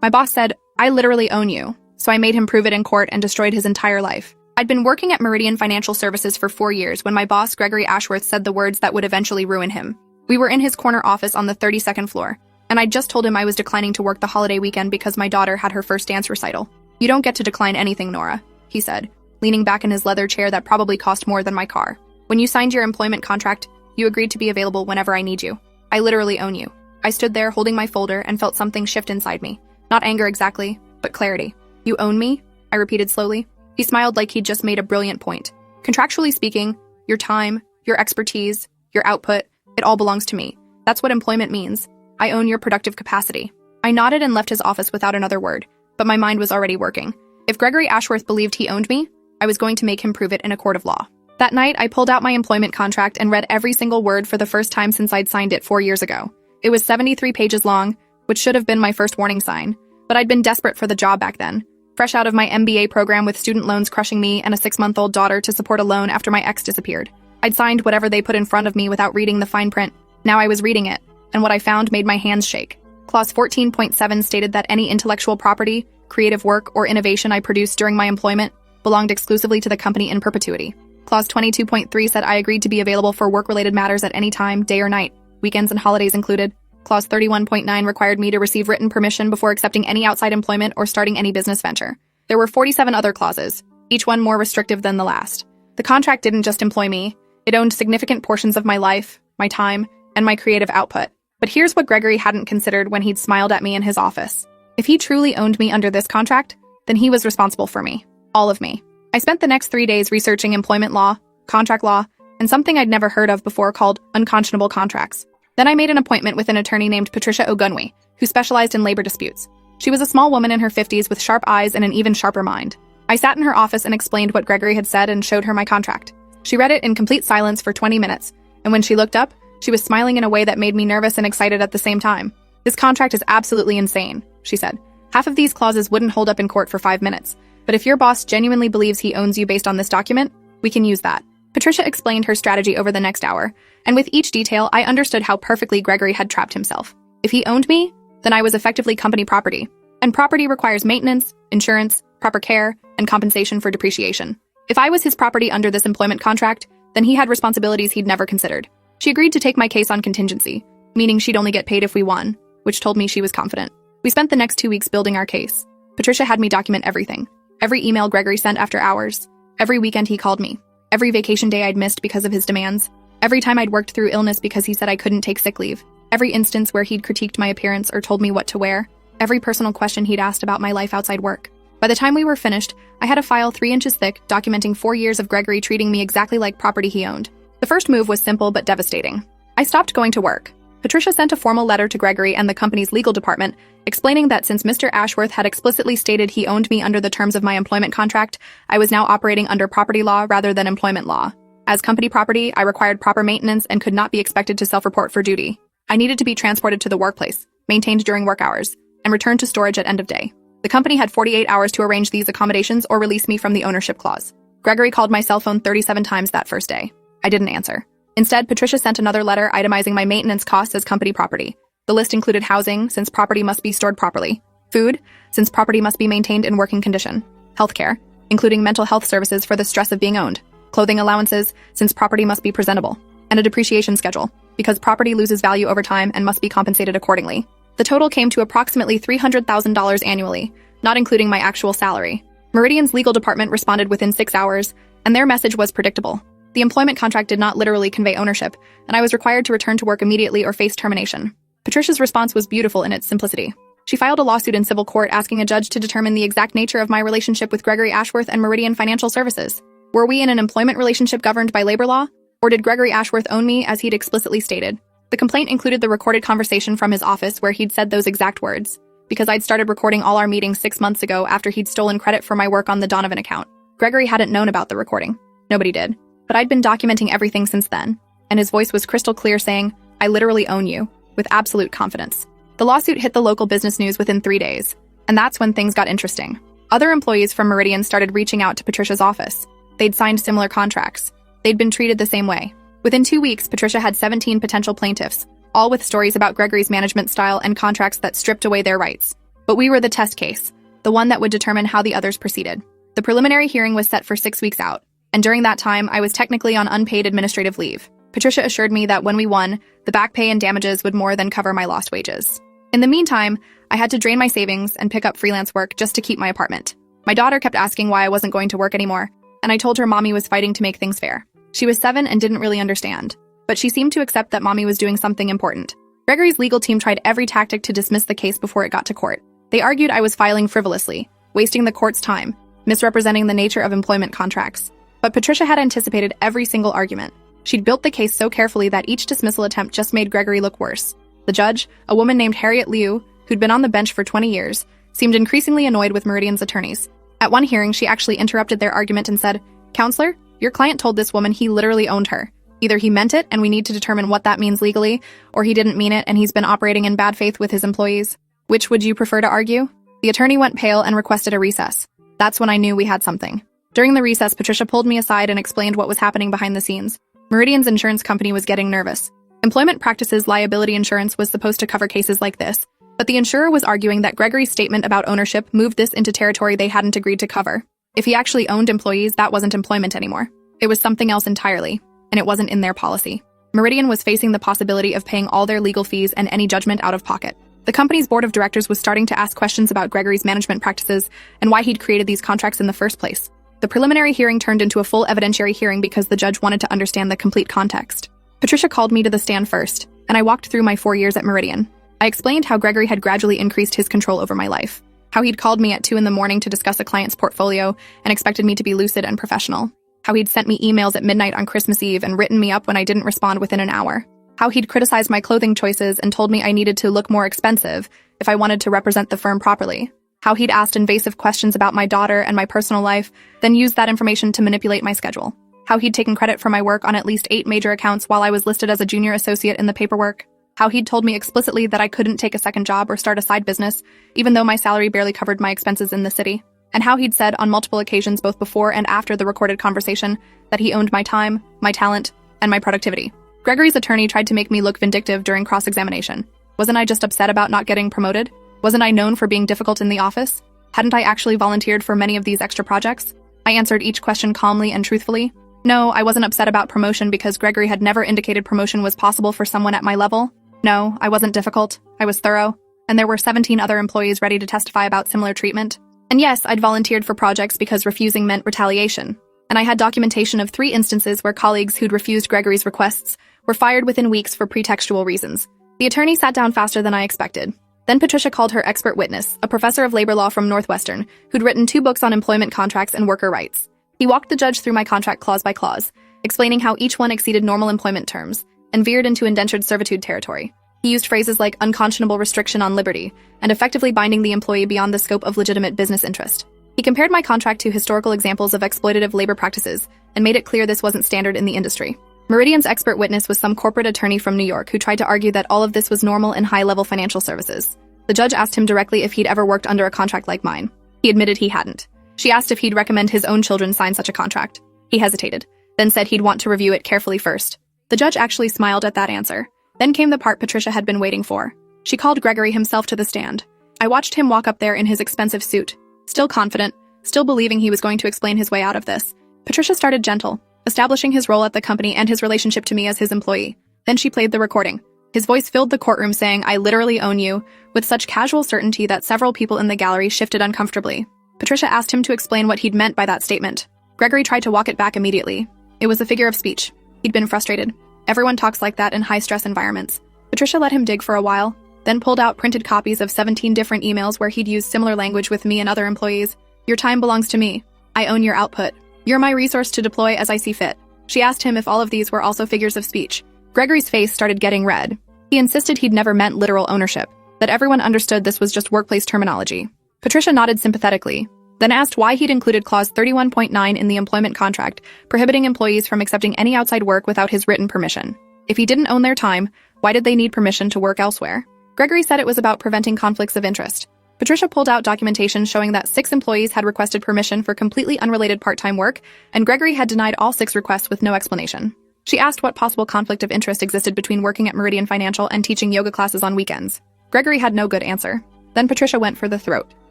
My boss said, "I literally own you," so I made him prove it in court and destroyed his entire life. I'd been working at Meridian Financial Services for 4 years when my boss, Gregory Ashworth, said the words that would eventually ruin him. We were in his corner office on the 32nd floor, and I'd just told him I was declining to work the holiday weekend because my daughter had her first dance recital. "You don't get to decline anything, Nora," he said, leaning back in his leather chair that probably cost more than my car. "When you signed your employment contract, you agreed to be available whenever I need you. I literally own you." I stood there holding my folder and felt something shift inside me. Not anger exactly, but clarity. "You own me?" I repeated slowly. He smiled like he'd just made a brilliant point. "Contractually speaking, your time, your expertise, your output, it all belongs to me. That's what employment means. I own your productive capacity." I nodded and left his office without another word, but my mind was already working. If Gregory Ashworth believed he owned me, I was going to make him prove it in a court of law. That night, I pulled out my employment contract and read every single word for the first time since I'd signed it 4 years ago. It was 73 pages long, which should have been my first warning sign, but I'd been desperate for the job back then. Fresh out of my MBA program with student loans crushing me and a 6-month-old daughter to support a loan after my ex disappeared. I'd signed whatever they put in front of me without reading the fine print. Now I was reading it, and what I found made my hands shake. Clause 14.7 stated that any intellectual property, creative work, or innovation I produced during my employment belonged exclusively to the company in perpetuity. Clause 22.3 said I agreed to be available for work-related matters at any time, day or night, weekends and holidays included. Clause 31.9 required me to receive written permission before accepting any outside employment or starting any business venture. There were 47 other clauses, each one more restrictive than the last. The contract didn't just employ me, it owned significant portions of my life, my time, and my creative output. But here's what Gregory hadn't considered when he'd smiled at me in his office. If he truly owned me under this contract, then he was responsible for me. All of me. I spent the next 3 days researching employment law, contract law, and something I'd never heard of before called unconscionable contracts. Then I made an appointment with an attorney named Patricia Ogunwe, who specialized in labor disputes. She was a small woman in her 50s with sharp eyes and an even sharper mind. I sat in her office and explained what Gregory had said and showed her my contract. She read it in complete silence for 20 minutes, and when she looked up, she was smiling in a way that made me nervous and excited at the same time. "This contract is absolutely insane," she said. "Half of these clauses wouldn't hold up in court for 5 minutes, but if your boss genuinely believes he owns you based on this document, we can use that." Patricia explained her strategy over the next hour, and with each detail, I understood how perfectly Gregory had trapped himself. If he owned me, then I was effectively company property, and property requires maintenance, insurance, proper care, and compensation for depreciation. If I was his property under this employment contract, then he had responsibilities he'd never considered. She agreed to take my case on contingency, meaning she'd only get paid if we won, which told me she was confident. We spent the next 2 weeks building our case. Patricia had me document everything. Every email Gregory sent after hours, every weekend he called me, every vacation day I'd missed because of his demands, every time I'd worked through illness because he said I couldn't take sick leave, every instance where he'd critiqued my appearance or told me what to wear, every personal question he'd asked about my life outside work. By the time we were finished, I had a file 3 inches thick documenting 4 years of Gregory treating me exactly like property he owned. The first move was simple but devastating. I stopped going to work. Patricia sent a formal letter to Gregory and the company's legal department explaining that since Mr. Ashworth had explicitly stated he owned me under the terms of my employment contract, I was now operating under property law rather than employment law. As company property, I required proper maintenance and could not be expected to self-report for duty. I needed to be transported to the workplace, maintained during work hours, and returned to storage at end of day. The company had 48 hours to arrange these accommodations or release me from the ownership clause. Gregory called my cell phone 37 times that first day. I didn't answer. Instead, Patricia sent another letter itemizing my maintenance costs as company property. The list included housing, since property must be stored properly; food, since property must be maintained in working condition; healthcare, including mental health services for the stress of being owned; clothing allowances, since property must be presentable; and a depreciation schedule, because property loses value over time and must be compensated accordingly. The total came to approximately $300,000 annually, not including my actual salary. Meridian's legal department responded within 6 hours, and their message was predictable. The employment contract did not literally convey ownership, and I was required to return to work immediately or face termination. Patricia's response was beautiful in its simplicity. She filed a lawsuit in civil court asking a judge to determine the exact nature of my relationship with Gregory Ashworth and Meridian Financial Services. Were we in an employment relationship governed by labor law, or did Gregory Ashworth own me as he'd explicitly stated? The complaint included the recorded conversation from his office where he'd said those exact words, because I'd started recording all our meetings 6 months ago after he'd stolen credit for my work on the Donovan account. Gregory hadn't known about the recording. Nobody did. But I'd been documenting everything since then, and his voice was crystal clear saying, "I literally own you," with absolute confidence. The lawsuit hit the local business news within 3 days, and that's when things got interesting. Other employees from Meridian started reaching out to Patricia's office. They'd signed similar contracts. They'd been treated the same way. Within 2 weeks, Patricia had 17 potential plaintiffs, all with stories about Gregory's management style and contracts that stripped away their rights. But we were the test case, the one that would determine how the others proceeded. The preliminary hearing was set for 6 weeks out, and during that time, I was technically on unpaid administrative leave. Patricia assured me that when we won, the back pay and damages would more than cover my lost wages. In the meantime, I had to drain my savings and pick up freelance work just to keep my apartment. My daughter kept asking why I wasn't going to work anymore, and I told her Mommy was fighting to make things fair. She was 7 and didn't really understand, but she seemed to accept that Mommy was doing something important. Gregory's legal team tried every tactic to dismiss the case before it got to court. They argued I was filing frivolously, wasting the court's time, misrepresenting the nature of employment contracts. But Patricia had anticipated every single argument. She'd built the case so carefully that each dismissal attempt just made Gregory look worse. The judge, a woman named Harriet Liu, who'd been on the bench for 20 years, seemed increasingly annoyed with Meridian's attorneys. At one hearing, she actually interrupted their argument and said, "Counselor, your client told this woman he literally owned her. Either he meant it and we need to determine what that means legally, or he didn't mean it and he's been operating in bad faith with his employees. Which would you prefer to argue?" The attorney went pale and requested a recess. That's when I knew we had something. During the recess, Patricia pulled me aside and explained what was happening behind the scenes. Meridian's insurance company was getting nervous. Employment Practices Liability Insurance was supposed to cover cases like this, but the insurer was arguing that Gregory's statement about ownership moved this into territory they hadn't agreed to cover. If he actually owned employees, that wasn't employment anymore. It was something else entirely, and it wasn't in their policy. Meridian was facing the possibility of paying all their legal fees and any judgment out of pocket. The company's board of directors was starting to ask questions about Gregory's management practices and why he'd created these contracts in the first place. The preliminary hearing turned into a full evidentiary hearing because the judge wanted to understand the complete context. Patricia called me to the stand first, and I walked through my 4 years at Meridian. I explained how Gregory had gradually increased his control over my life, how he'd called me at 2 a.m. to discuss a client's portfolio and expected me to be lucid and professional, how he'd sent me emails at midnight on Christmas Eve and written me up when I didn't respond within an hour, how he'd criticized my clothing choices and told me I needed to look more expensive if I wanted to represent the firm properly, how he'd asked invasive questions about my daughter and my personal life, then used that information to manipulate my schedule, how he'd taken credit for my work on at least 8 major accounts while I was listed as a junior associate in the paperwork, how he'd told me explicitly that I couldn't take a second job or start a side business, even though my salary barely covered my expenses in the city, and how he'd said on multiple occasions both before and after the recorded conversation that he owned my time, my talent, and my productivity. Gregory's attorney tried to make me look vindictive during cross-examination. Wasn't I just upset about not getting promoted? Wasn't I known for being difficult in the office? Hadn't I actually volunteered for many of these extra projects? I answered each question calmly and truthfully. No, I wasn't upset about promotion because Gregory had never indicated promotion was possible for someone at my level. No, I wasn't difficult. I was thorough. And there were 17 other employees ready to testify about similar treatment. And yes, I'd volunteered for projects because refusing meant retaliation. And I had documentation of 3 instances where colleagues who'd refused Gregory's requests were fired within weeks for pretextual reasons. The attorney sat down faster than I expected. Then Patricia called her expert witness, a professor of labor law from Northwestern, who'd written 2 books on employment contracts and worker rights. He walked the judge through my contract clause by clause, explaining how each one exceeded normal employment terms and veered into indentured servitude territory. He used phrases like unconscionable restriction on liberty and effectively binding the employee beyond the scope of legitimate business interest. He compared my contract to historical examples of exploitative labor practices and made it clear this wasn't standard in the industry. Meridian's expert witness was some corporate attorney from New York who tried to argue that all of this was normal in high-level financial services. The judge asked him directly if he'd ever worked under a contract like mine. He admitted he hadn't. She asked if he'd recommend his own children sign such a contract. He hesitated, then said he'd want to review it carefully first. The judge actually smiled at that answer. Then came the part Patricia had been waiting for. She called Gregory himself to the stand. I watched him walk up there in his expensive suit, still confident, still believing he was going to explain his way out of this. Patricia started gentle, establishing his role at the company and his relationship to me as his employee. Then she played the recording. His voice filled the courtroom saying, "I literally own you," with such casual certainty that several people in the gallery shifted uncomfortably. Patricia asked him to explain what he'd meant by that statement. Gregory tried to walk it back immediately. It was a figure of speech. He'd been frustrated. Everyone talks like that in high-stress environments. Patricia let him dig for a while, then pulled out printed copies of 17 different emails where he'd used similar language with me and other employees. "Your time belongs to me. I own your output. You're my resource to deploy as I see fit." She asked him if all of these were also figures of speech. Gregory's face started getting red. He insisted he'd never meant literal ownership, that everyone understood this was just workplace terminology. Patricia nodded sympathetically, then asked why he'd included Clause 31.9 in the employment contract, prohibiting employees from accepting any outside work without his written permission. If he didn't own their time, why did they need permission to work elsewhere? Gregory said it was about preventing conflicts of interest. Patricia pulled out documentation showing that 6 employees had requested permission for completely unrelated part-time work, and Gregory had denied all 6 requests with no explanation. She asked what possible conflict of interest existed between working at Meridian Financial and teaching yoga classes on weekends. Gregory had no good answer. Then Patricia went for the throat.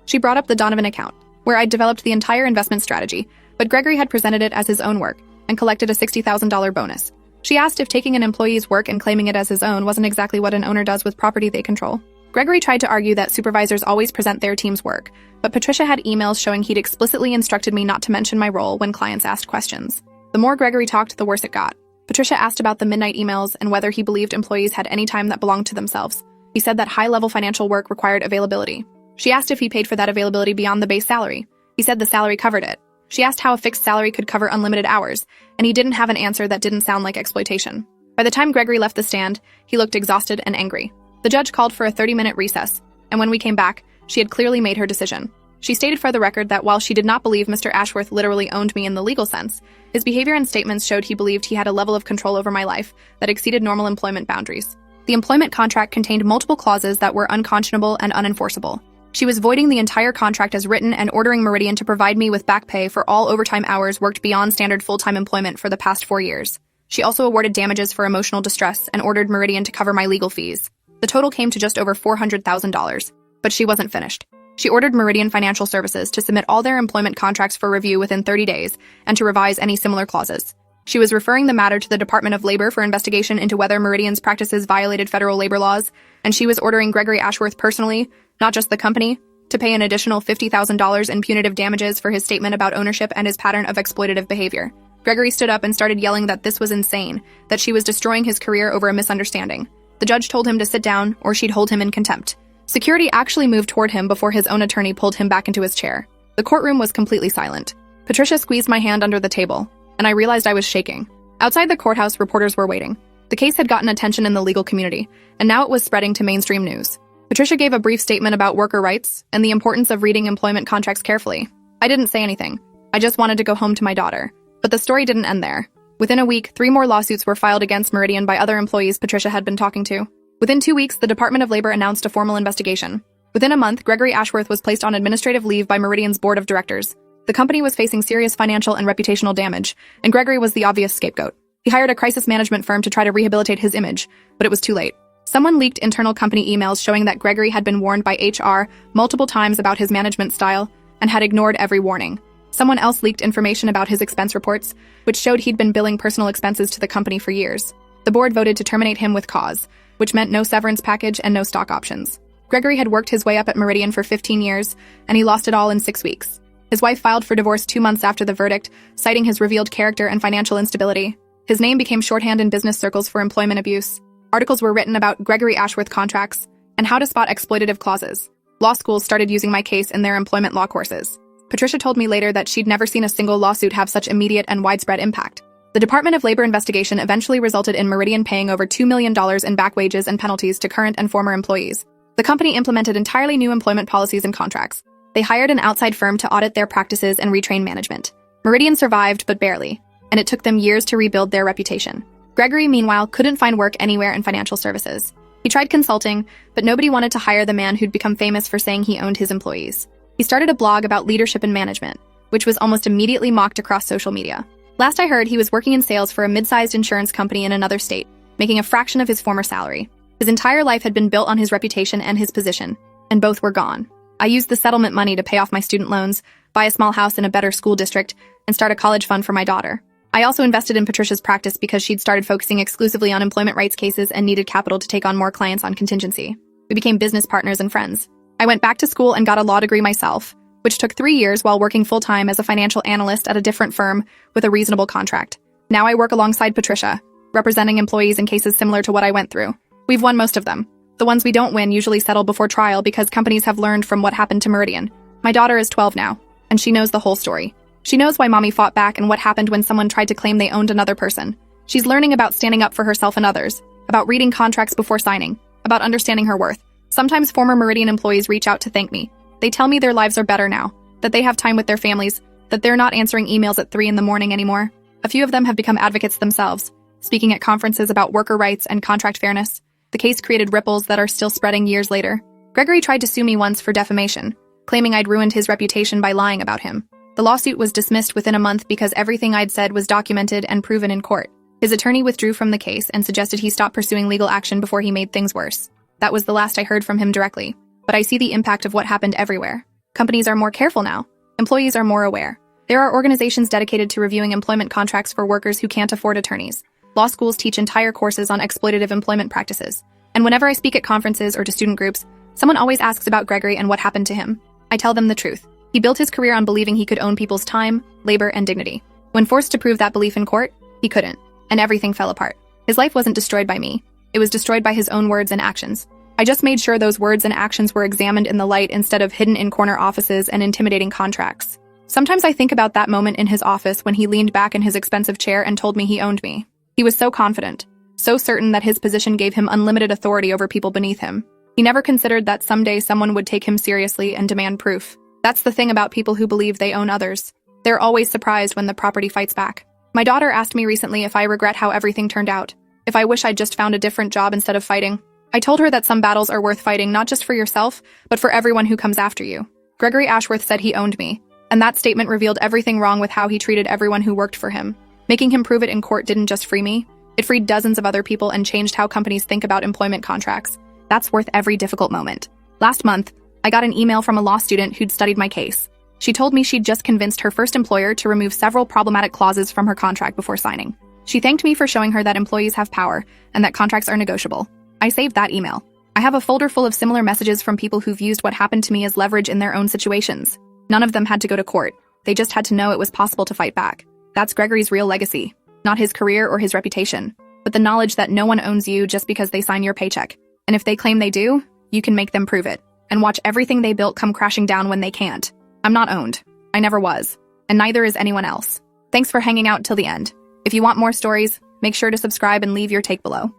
She brought up the Donovan account, where I'd developed the entire investment strategy, but Gregory had presented it as his own work and collected a $60,000 bonus. She asked if taking an employee's work and claiming it as his own wasn't exactly what an owner does with property they control. Gregory tried to argue that supervisors always present their team's work, but Patricia had emails showing he'd explicitly instructed me not to mention my role when clients asked questions. The more Gregory talked, the worse it got. Patricia asked about the midnight emails and whether he believed employees had any time that belonged to themselves. He said that high-level financial work required availability. She asked if he paid for that availability beyond the base salary. He said the salary covered it. She asked how a fixed salary could cover unlimited hours, and he didn't have an answer that didn't sound like exploitation. By the time Gregory left the stand, he looked exhausted and angry. The judge called for a 30-minute recess, and when we came back, she had clearly made her decision. She stated for the record that while she did not believe Mr. Ashworth literally owned me in the legal sense, his behavior and statements showed he believed he had a level of control over my life that exceeded normal employment boundaries. The employment contract contained multiple clauses that were unconscionable and unenforceable. She was voiding the entire contract as written and ordering Meridian to provide me with back pay for all overtime hours worked beyond standard full-time employment for the past 4 years. She also awarded damages for emotional distress and ordered Meridian to cover my legal fees. The total came to just over $400,000, but she wasn't finished. She ordered Meridian Financial Services to submit all their employment contracts for review within 30 days and to revise any similar clauses. She was referring the matter to the Department of Labor for investigation into whether Meridian's practices violated federal labor laws, and she was ordering Gregory Ashworth personally, not just the company, to pay an additional $50,000 in punitive damages for his statement about ownership and his pattern of exploitative behavior. Gregory stood up and started yelling that this was insane, that she was destroying his career over a misunderstanding. The judge told him to sit down or she'd hold him in contempt. Security actually moved toward him before his own attorney pulled him back into his chair. The courtroom was completely silent. Patricia squeezed my hand under the table, and I realized I was shaking. Outside the courthouse, reporters were waiting. The case had gotten attention in the legal community, and now it was spreading to mainstream news. Patricia gave a brief statement about worker rights and the importance of reading employment contracts carefully. I didn't say anything. I just wanted to go home to my daughter. But the story didn't end there. Within a week, 3 more lawsuits were filed against Meridian by other employees Patricia had been talking to. Within 2 weeks, the Department of Labor announced a formal investigation. Within a month, Gregory Ashworth was placed on administrative leave by Meridian's board of directors. The company was facing serious financial and reputational damage, and Gregory was the obvious scapegoat. He hired a crisis management firm to try to rehabilitate his image, but it was too late. Someone leaked internal company emails showing that Gregory had been warned by HR multiple times about his management style and had ignored every warning. Someone else leaked information about his expense reports, which showed he'd been billing personal expenses to the company for years. The board voted to terminate him with cause, which meant no severance package and no stock options. Gregory had worked his way up at Meridian for 15 years, and he lost it all in 6 weeks. His wife filed for divorce 2 months after the verdict, citing his revealed character and financial instability. His name became shorthand in business circles for employment abuse. Articles were written about Gregory Ashworth contracts and how to spot exploitative clauses. Law schools started using my case in their employment law courses. Patricia told me later that she'd never seen a single lawsuit have such immediate and widespread impact. The Department of Labor investigation eventually resulted in Meridian paying over $2 million in back wages and penalties to current and former employees. The company implemented entirely new employment policies and contracts. They hired an outside firm to audit their practices and retrain management. Meridian survived, but barely, and it took them years to rebuild their reputation. Gregory, meanwhile, couldn't find work anywhere in financial services. He tried consulting, but nobody wanted to hire the man who'd become famous for saying he owned his employees. He started a blog about leadership and management, which was almost immediately mocked across social media. Last I heard, he was working in sales for a mid-sized insurance company in another state, making a fraction of his former salary. His entire life had been built on his reputation and his position, and both were gone. I used the settlement money to pay off my student loans, buy a small house in a better school district, and start a college fund for my daughter. I also invested in Patricia's practice because she'd started focusing exclusively on employment rights cases and needed capital to take on more clients on contingency. We became business partners and friends. I went back to school and got a law degree myself, which took 3 years while working full-time as a financial analyst at a different firm with a reasonable contract. Now I work alongside Patricia, representing employees in cases similar to what I went through. We've won most of them. The ones we don't win usually settle before trial because companies have learned from what happened to Meridian. My daughter is 12 now, and she knows the whole story. She knows why mommy fought back and what happened when someone tried to claim they owned another person. She's learning about standing up for herself and others, about reading contracts before signing, about understanding her worth. Sometimes former Meridian employees reach out to thank me. They tell me their lives are better now, that they have time with their families, that they're not answering emails at 3 a.m. anymore. A few of them have become advocates themselves, speaking at conferences about worker rights and contract fairness. The case created ripples that are still spreading years later. Gregory tried to sue me once for defamation, claiming I'd ruined his reputation by lying about him. The lawsuit was dismissed within a month because everything I'd said was documented and proven in court. His attorney withdrew from the case and suggested he stop pursuing legal action before he made things worse. That was the last I heard from him directly. But but I see the impact of what happened everywhere. Companies are more careful now. Employees are more aware. There are organizations dedicated to reviewing employment contracts for workers who can't afford attorneys. Law schools teach entire courses on exploitative employment practices. And whenever I speak at conferences or to student groups, someone always asks about Gregory and what happened to him. I tell them the truth. He built his career on believing he could own people's time, labor, and dignity. When forced to prove that belief in court, he couldn't, and everything fell apart. His life wasn't destroyed by me. It was destroyed by his own words and actions. I just made sure those words and actions were examined in the light instead of hidden in corner offices and intimidating contracts. Sometimes I think about that moment in his office when he leaned back in his expensive chair and told me he owned me. He was so confident, so certain that his position gave him unlimited authority over people beneath him. He never considered that someday someone would take him seriously and demand proof. That's the thing about people who believe they own others. They're always surprised when the property fights back. My daughter asked me recently if I regret how everything turned out, if I wish I'd just found a different job instead of fighting. I told her that some battles are worth fighting not just for yourself, but for everyone who comes after you. Gregory Ashworth said he owned me, and that statement revealed everything wrong with how he treated everyone who worked for him. Making him prove it in court didn't just free me, it freed dozens of other people and changed how companies think about employment contracts. That's worth every difficult moment. Last month, I got an email from a law student who'd studied my case. She told me she'd just convinced her first employer to remove several problematic clauses from her contract before signing. She thanked me for showing her that employees have power and that contracts are negotiable. I saved that email. I have a folder full of similar messages from people who've used what happened to me as leverage in their own situations. None of them had to go to court. They just had to know it was possible to fight back. That's Gregory's real legacy. Not his career or his reputation, but the knowledge that no one owns you just because they sign your paycheck. And if they claim they do, you can make them prove it. And watch everything they built come crashing down when they can't. I'm not owned. I never was. And neither is anyone else. Thanks for hanging out till the end. If you want more stories, make sure to subscribe and leave your take below.